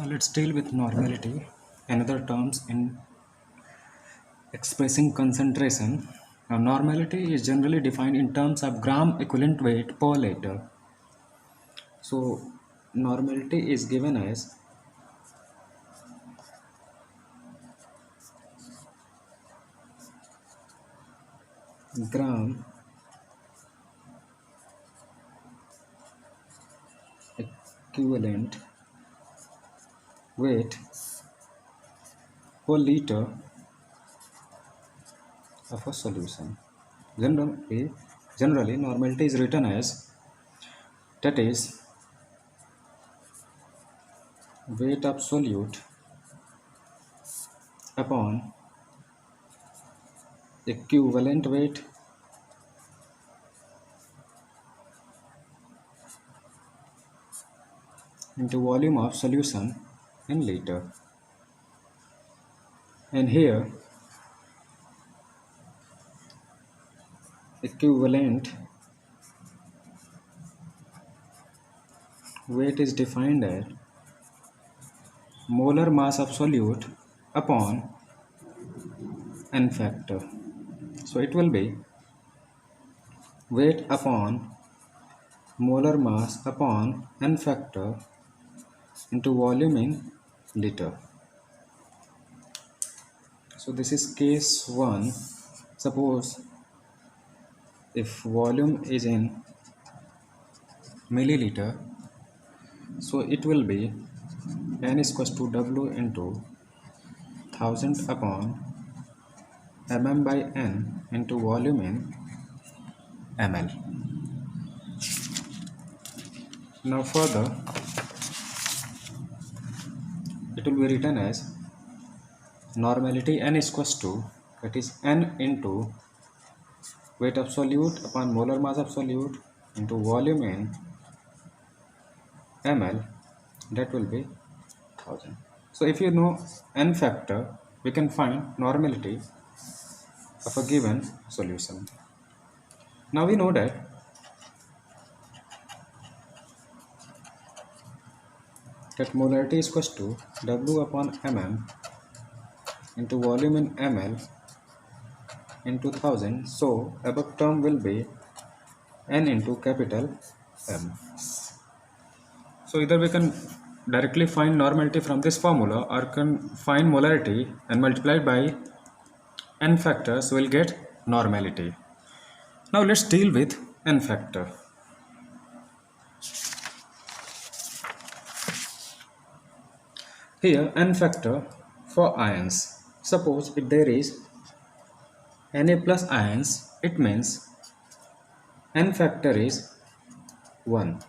Now let's deal with normality, another terms in expressing concentration. Now normality is generally defined in terms of gram equivalent weight per liter. So normality is given as gram equivalent weight per liter of a solution. Generally normality is written as, that is, weight of solute upon equivalent weight into volume of solution in liter. And here equivalent weight is defined as molar mass of solute upon n factor. So it will be weight upon molar mass upon n factor into volume in liter. So this is case 1. Suppose if volume is in milliliter, so it will be n is equals to W into 1000 upon mm by n into volume in ml. Now further it will be written as normality n is equals to, that is n into weight of solute upon molar mass of solute into volume in ml, that will be 1000. So if you know n factor, we can find normality of a given solution. Now we know that molarity is equals to W upon mm into volume in ml into 1000. So above term will be n into capital M. So either we can directly find normality from this formula, or can find molarity and multiply by n factors, will get normality. Now let's deal with n factor. Here n factor for ions. Suppose if there is Na plus ions, it means n factor is 1.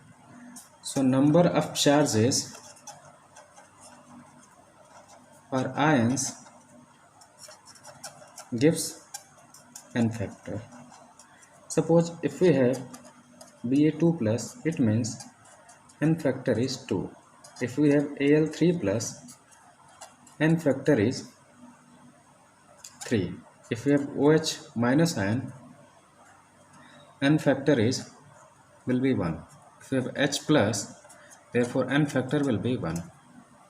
So number of charges for ions gives n factor. Suppose if we have Ba2 plus, it means n factor is 2. If we have Al3 plus, n factor is 3. If we have OH minus ion, n factor will be 1. If we have H plus, therefore n factor will be 1.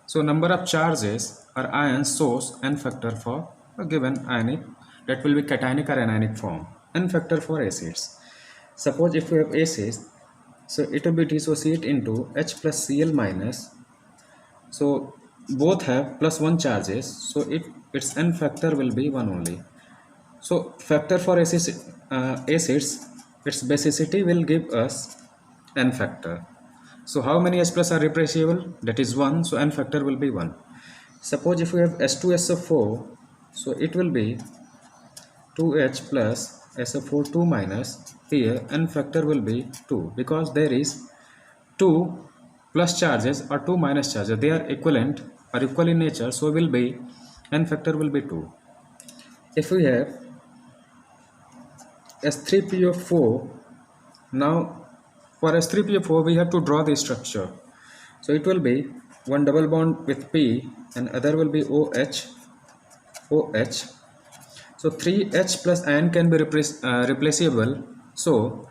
So number of charges or ions shows n factor for a given ionic, that will be cationic or anionic form. N factor for acids. Suppose if we have acids, so it will be dissociate into H plus Cl minus. So both have plus 1 charges, so its n factor will be 1 only. So factor for acids, its basicity will give us n factor. So how many H plus are replaceable? That is 1, so n factor will be 1. Suppose if we have H2SO4, so it will be 2H plus SO4 2 minus. Here n factor will be 2, because there is 2 plus charges or 2 minus charges, they are equivalent or equal in nature, so will be n factor will be 2. If we have S3PO4, now for S3PO4 we have to draw the structure. So it will be one double bond with P and other will be OH. So 3H plus ion can be replaceable, so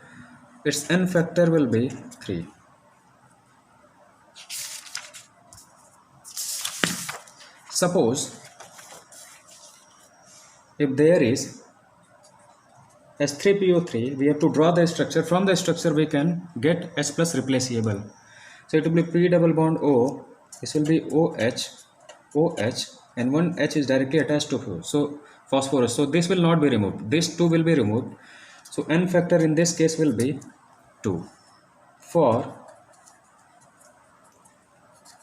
its n factor will be 3. Suppose if there is S3PO3, we have to draw the structure. From the structure we can get H plus replaceable. So it will be P double bond O, this will be OH, and one H is directly attached to phosphorus. So this will not be removed. This 2 will be removed. So N factor in this case will be 2. For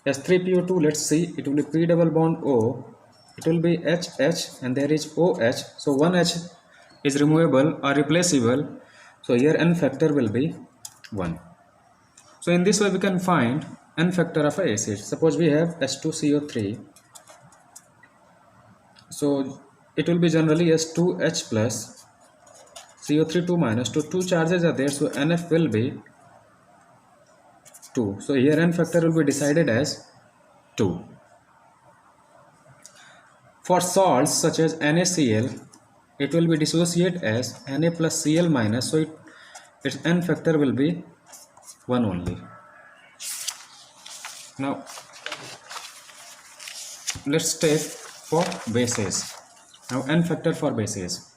S3PO2, let's see, it will be P double bond O, it will be HH, and there is OH. So one H is removable or replaceable. So here N factor will be 1. So in this way we can find N factor of a acid. Suppose we have H2CO3. So it will be generally S2H plus CO3 2 minus 2. Two charges are there, so NF will be 2. So here N factor will be decided as 2. For salts such as NaCl, it will be dissociate as Na plus Cl minus. So its N factor will be 1 only. Now let's take for bases. Now N factor for bases.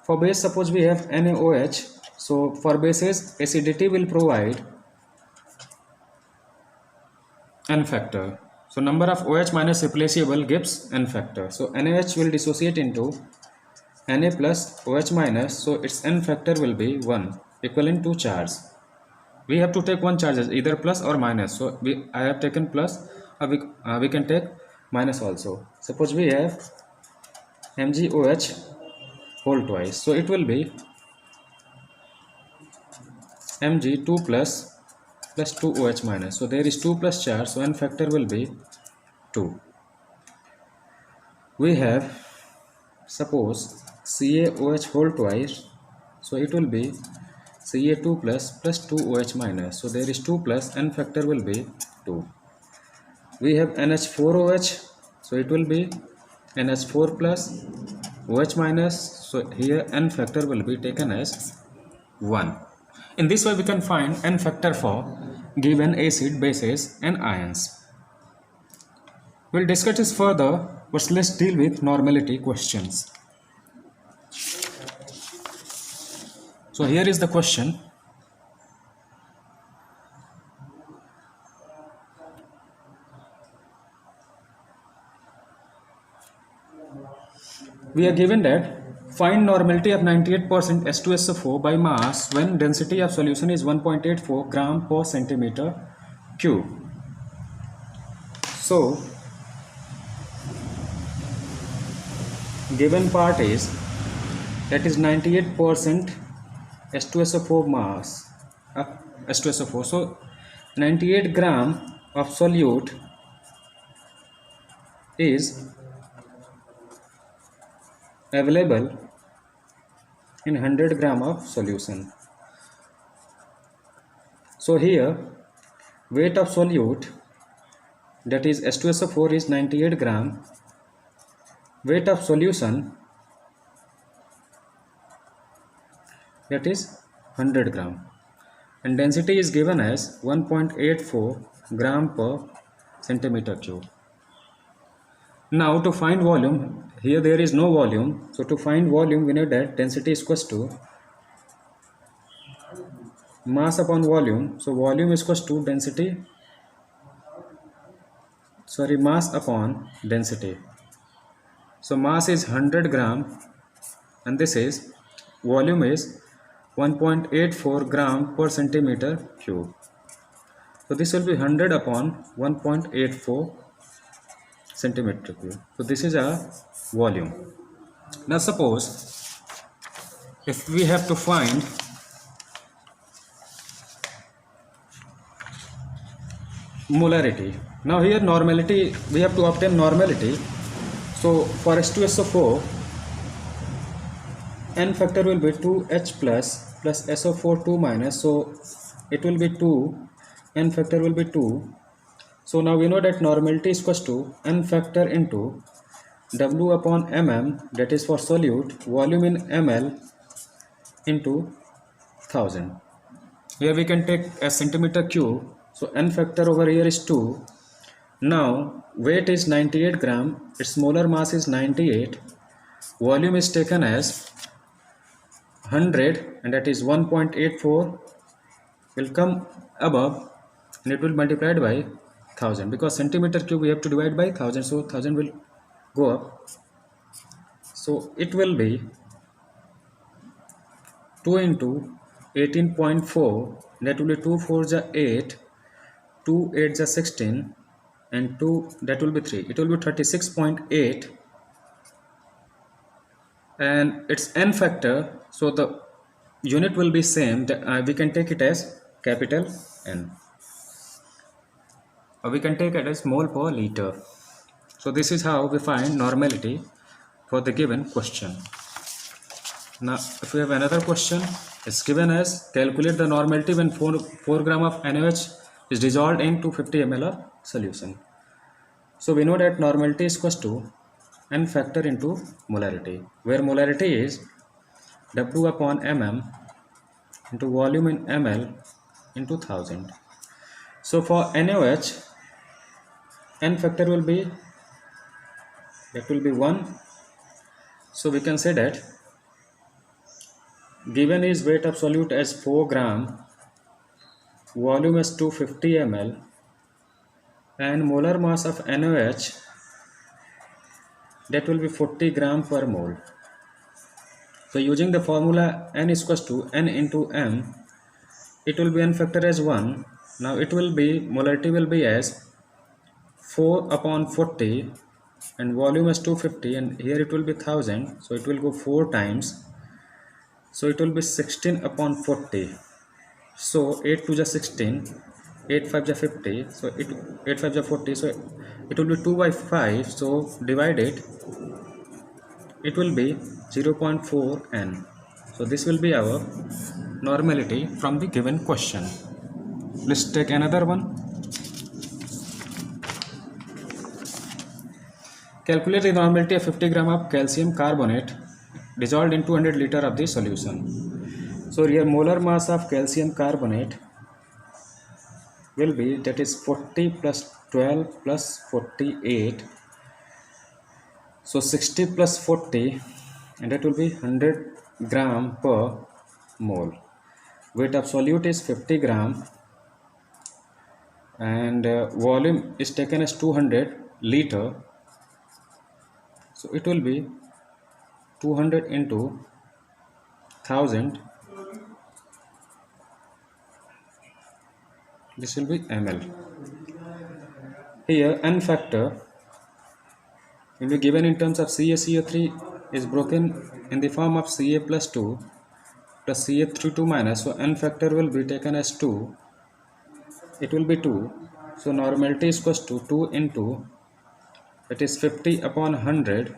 For base, suppose we have NaOH. So for bases, acidity will provide N factor. So number of OH minus replaceable gives N factor. So NaOH will dissociate into Na plus OH minus. So its N factor will be 1, equivalent to charge. We have to take one charge, either plus or minus. So I have taken plus, or we can take minus also. Suppose we have MgOH whole twice. So it will be Mg2 plus 2OH minus. So there is 2 plus charge, so N factor will be 2. We have, suppose, CaOH whole twice. So it will be Ca2 plus 2OH minus. So there is 2 plus, N factor will be 2. We have NH4OH. So it will be NH4 plus OH minus. So here N factor will be taken as 1. In this way we can find N factor for given acid, bases and ions. We'll discuss this further, but let's deal with normality questions. So here is the question. We are given that find normality of 98% H2SO4 by mass when density of solution is 1.84 gram per centimeter cube. So given part is, that is 98% H2SO4 mass of H2SO4. So 98 gram of solute is available in 100 gram of solution. So here weight of solute, that is H2SO4, is 98 gram. Weight of solution, that is 100 gram, and density is given as 1.84 gram per centimeter cube. Now to find volume, here there is no volume, so to find volume we know that density is equals to mass upon volume. So volume is equals to mass upon density. So mass is 100 gram and this is volume is 1.84 gram per centimeter cube. So this will be 100 upon 1.84 centimeter cube. So this is a volume. Now suppose if we have to find molarity. Now here normality, we have to obtain normality. So for H2SO4, N factor will be 2H plus SO4 2 minus. So it will be 2, N factor will be 2. So now we know that normality is equals to N factor into W upon mm, that is for solute, volume in ml into 1000. Here we can take a centimeter cube. So N factor over here is 2. Now weight is 98 gram, its molar mass is 98, volume is taken as 100 and that is 1.84 will come above and it will multiplied by 1000 because centimeter cube we have to divide by 1000, so 1000 will go up. So it will be 2 into 18.4, that will be 2 4 is 8, 2 8 is 16 and 2 that will be 3, it will be 36.8 and its n factor, so the unit will be same, we can take it as capital N or we can take it as mole per liter. So this is how we find normality for the given question. Now if we have another question, it's given as calculate the normality when 4 gram of NaOH is dissolved in 250 ml of solution. So we know that normality is equal to n factor into molarity, where molarity is W upon mm into volume in ml into 1000. So for NaOH, n factor will be 1. So we can say that given is weight of solute as 4 gram, volume as 250 ml and molar mass of NaOH that will be 40 gram per mole. So using the formula n is equal to n into m, it will be n factor as 1. Now it will be, molarity will be as 4 upon 40 and volume is 250 and here it will be 1000, so it will go 4 times, so it will be 16 upon 40. So 8 to the 16, 8 5 the 50, so 8 5 the 40, so it will be 2 by 5, so divide it will be 0.4 n. So this will be our normality from the given question. Let's take another one. Calculate the normality of 50 gram of calcium carbonate dissolved in 200 liter of the solution. So here molar mass of calcium carbonate will be, that is 40 plus 12 plus 48, so 60 plus 40 and that will be 100 gram per mole. Weight of solute is 50 gram and volume is taken as 200 liter, so it will be 200 into 1000, this will be ml. Here n factor will be given in terms of CaCO3 is broken in the form of Ca plus 2 plus Ca3 minus, so n factor will be taken as 2, it will be 2, so normality is equal to 2 into, that is 50 upon 100,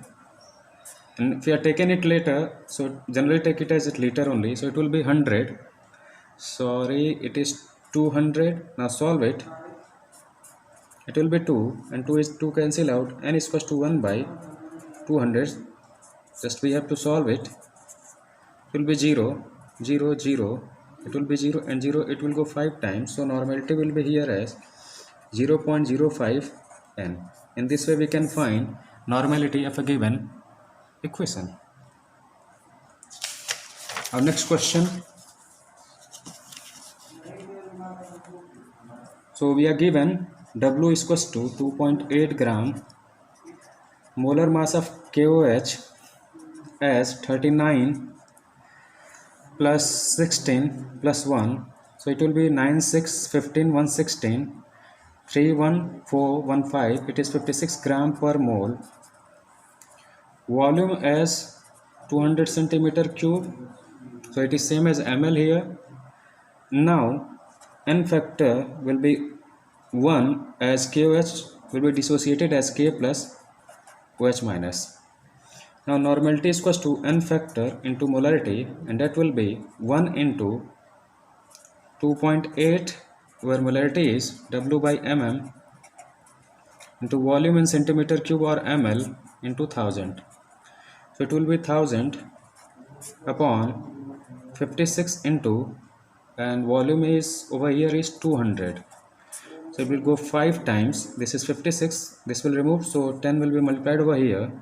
and if you are taking it later, so generally take it as a liter only, so it will be 100, sorry it is 200. Now solve it, it will be 2 and 2 is 2 cancel out, n is equal to 1 by 200, just we have to solve it, it will be 0 0 0, it will be 0 and 0, it will go 5 times, so normality will be here as 0.05 n. In this way we can find normality of a given equation. Our next question, so we are given W is equals to 2.8 gram, molar mass of KOH as 39 plus 16 plus 1, so it will be 9 6 15 116 3 1 4 1 5, it is 56 gram per mole. Volume as 200 centimeter cube, so it is same as ml here. Now n factor will be 1 as KOH will be dissociated as K plus OH minus. Now normality is equal to n factor into molarity, and that will be 1 into 2.8, where molarity is W by mm into volume in centimeter cube or ml into 1000. So it will be 1000 upon 56 into, and volume is over here is 200. So it will go 5 times. This is 56. This will remove. So 10 will be multiplied over here.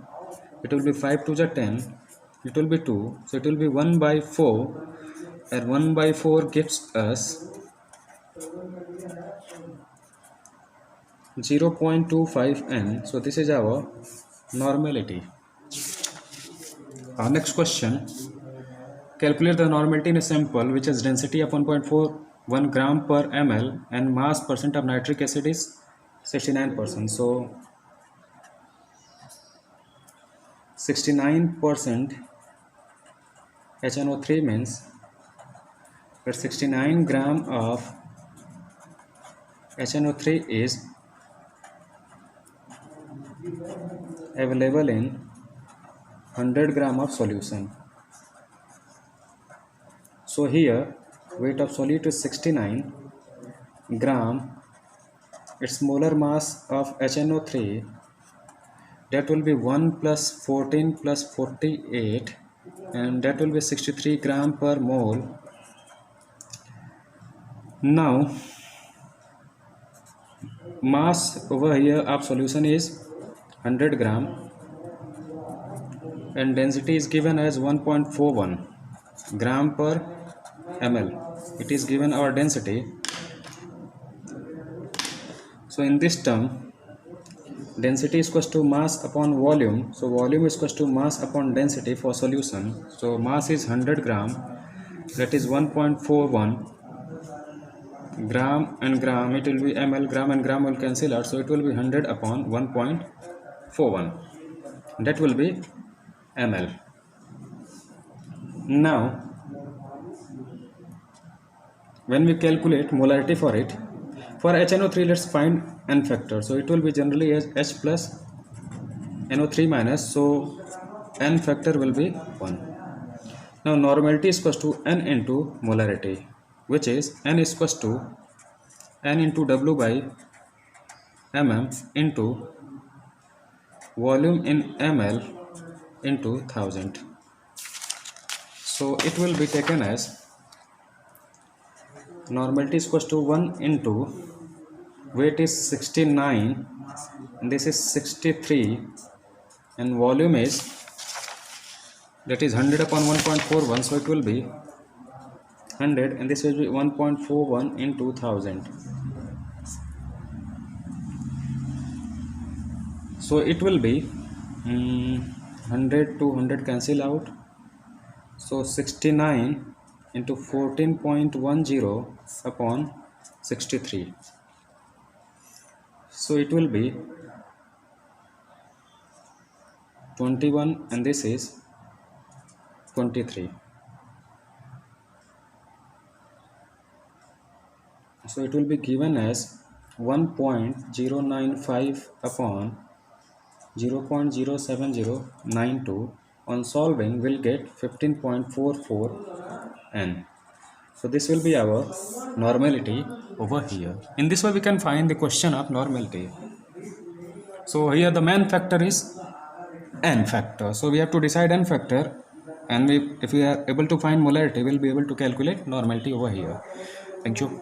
It will be 5 to the 10. It will be 2. So it will be 1 by 4. And 1 by 4 gives us 0.25n. So this is our normality. Our next question. Calculate the normality in a sample which has density of 1.41 gram per ml and mass percent of nitric acid is 69%. So 69% HNO3 means that 69 gram of HNO3 is available in 100 gram of solution. So here weight of solute is 69 gram. Its molar mass of HNO3, that will be 1 plus 14 plus 48, and that will be 63 gram per mole. Now mass over here of solution is 100 gram and density is given as 1.41 gram per ml. It is given our density. So in this term, density is equal to mass upon volume. So volume is equal to mass upon density for solution. So mass is 100 gram, that is 1.41 gram and gram. It will be ml. Gram and gram will cancel out. So it will be 100 upon 1.41. That will be ml. Now when we calculate molarity for it, for HNO3 let's find n factor. So it will be generally as H plus NO3 minus, so n factor will be 1. Now normality is equal to n into molarity, which is n is equal to n into W by mm into volume in ml into 1000. So it will be taken as normality is equal to 1 into weight is 69 and this is 63 and volume is, that is 100 upon 1.41, so it will be 100 and this will be 1.41 into 1000. So it will be 100 to 100 cancel out, so 69 into 14.10 upon 63. So it will be 21 and this is 23. So it will be given as 1.095 upon 0.07092. On solving we'll get 15.44 n. So this will be our normality over here. In this way we can find the question of normality. So here the main factor is n factor. So we have to decide n factor, and if we are able to find molarity, we'll be able to calculate normality over here. Thank you.